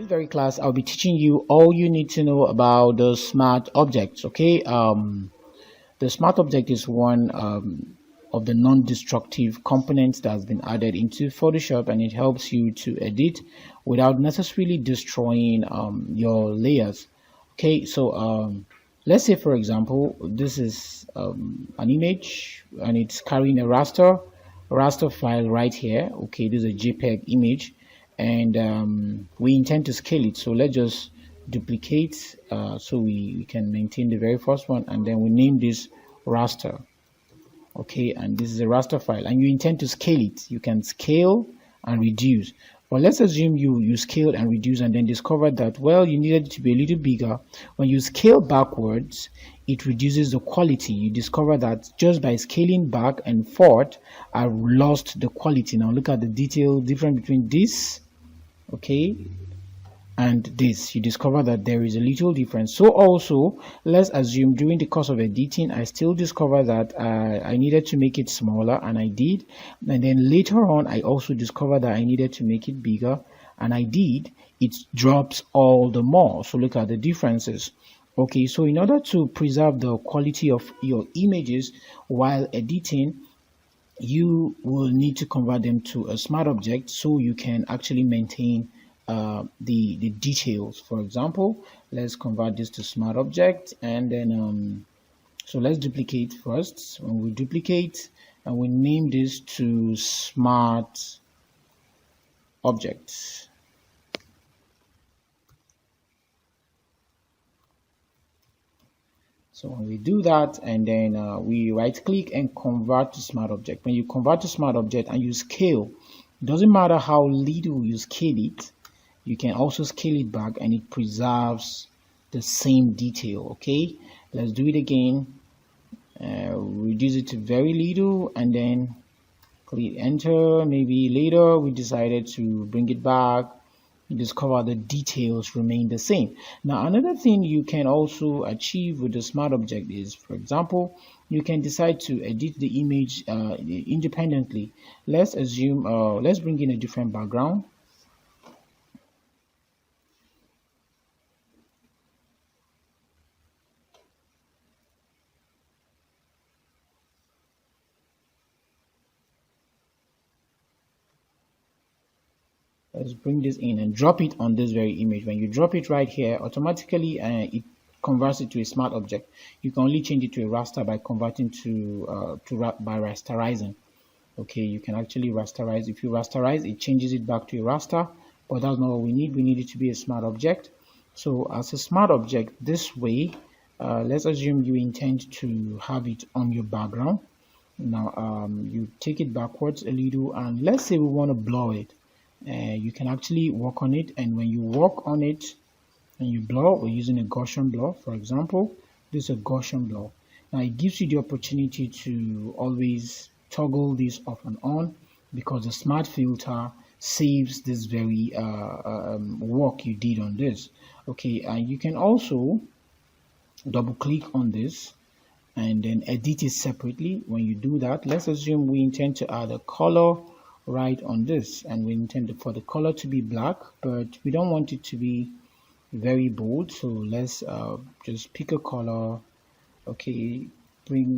This very class, I'll be teaching you all you need to know about the smart objects. Okay, the smart object is one of the non-destructive components that has been added into Photoshop, and it helps you to edit without necessarily destroying your layers. Okay, so let's say, for example, this is an image and it's carrying a raster file right here. Okay, this is a JPEG image, and we intend to scale it. So let's just duplicate so we can maintain the very first one, and then we name this raster. Okay, and this is a raster file, and you intend to scale it. You can scale and reduce. Well, let's assume you scaled and reduced and then discovered that, well, you needed it to be a little bigger. When you scale backwards, it reduces the quality. You discover that just by scaling back and forth, I lost the quality. Now look at the detail difference between this, okay, and this. You discover that there is a little difference. So also, let's assume during the course of editing, I still discover that I needed to make it smaller, and I did. And then later on, I also discovered that I needed to make it bigger, and I did. It drops all the more. So look at the differences. Okay, so in order to preserve the quality of your images while editing, you will need to convert them to a smart object so you can actually maintain the details. For example, let's convert this to smart object, and then so let's duplicate first. When we duplicate, and we name this to smart object. So when we do that, and then we right click and convert to smart object. When you convert to smart object and you scale, it doesn't matter how little you scale it, you can also scale it back and it preserves the same detail. Okay, let's do it again. Reduce it to very little and then click enter. Maybe later we decided to bring it back. You discover the details remain the same. Now another thing you can also achieve with the smart object is, for example, you can decide to edit the image independently. Let's assume let's bring in a different background. Let's bring this in and drop it on this very image. When you drop it right here, automatically it converts it to a smart object. You can only change it to a raster by converting by rasterizing. Okay, you can actually rasterize. If you rasterize, it changes it back to a raster, but that's not what we need. We need it to be a smart object. So as a smart object, this way, let's assume you intend to have it on your background. Now you take it backwards a little, and let's say we want to blur it. You can actually work on it, and when you work on it and you blur, we're using a Gaussian blur, for example. This is a Gaussian blur. Now it gives you the opportunity to always toggle this off and on, because the smart filter saves this very work you did on this. Okay, and you can also double click on this and then edit it separately. When you do that, let's assume we intend to add a color right on this, and we intend for the color to be black, but we don't want it to be very bold. So let's just pick a color. Okay,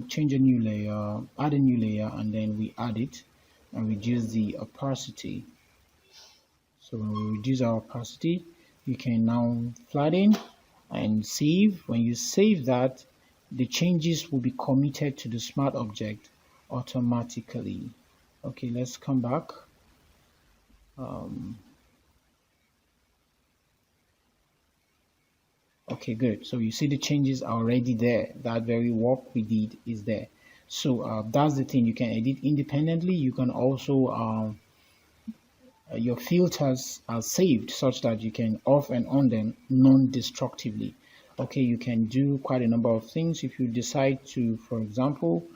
change a new layer, add a new layer, and then we add it and reduce the opacity. So when we reduce our opacity, you can now flatten and save. When you save that, the changes will be committed to the smart object automatically. Okay, let's come back. Okay, good. So you see the changes are already there. That very work we did is there. So that's the thing. You can edit independently. You can also your filters are saved such that you can off and on them non-destructively. Okay, you can do quite a number of things. If you decide to, for example,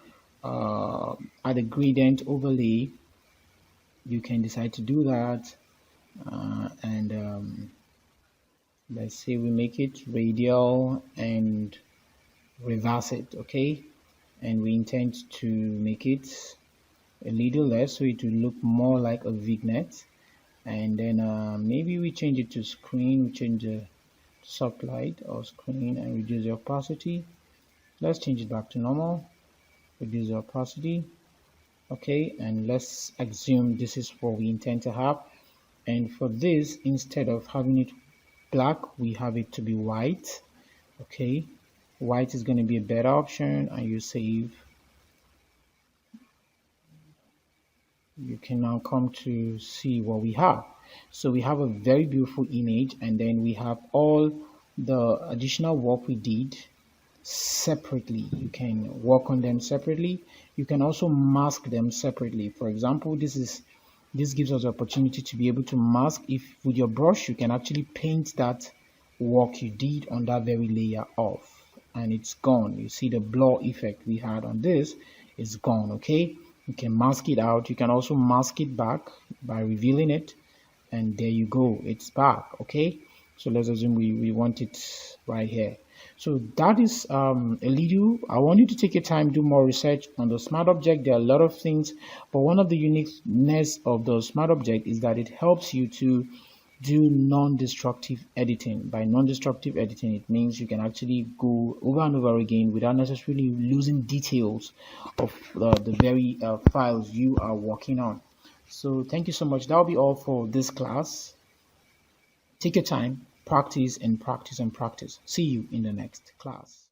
add a gradient overlay, you can decide to do that, and let's say we make it radial and reverse it. Okay, and we intend to make it a little less so it will look more like a vignette, and then maybe we change it to screen. We change the soft light or screen and reduce the opacity. Let's change it back to normal, reduce the opacity. Okay, and let's assume this is what we intend to have. And for this, instead of having it black, we have it to be white. Okay, white is going to be a better option, and you save. You can now come to see what we have. So we have a very beautiful image, and then we have all the additional work we did separately. You can work on them separately. You can also mask them separately. For example, this gives us the opportunity to be able to mask. If with your brush you can actually paint that work you did on that very layer off, and it's gone. You see the blur effect we had on this is gone. Okay, you can mask it out. You can also mask it back by revealing it, and there you go, it's back. Okay, so let's assume we want it right here. So that is a little. I want you to take your time, do more research on the smart object. There are a lot of things, but one of the uniqueness of the smart object is that it helps you to do non-destructive editing. By non-destructive editing, it means you can actually go over and over again without necessarily losing details of the very files you are working on. So thank you so much. That will be all for this class. Take your time, practice and practice and practice. See you in the next class.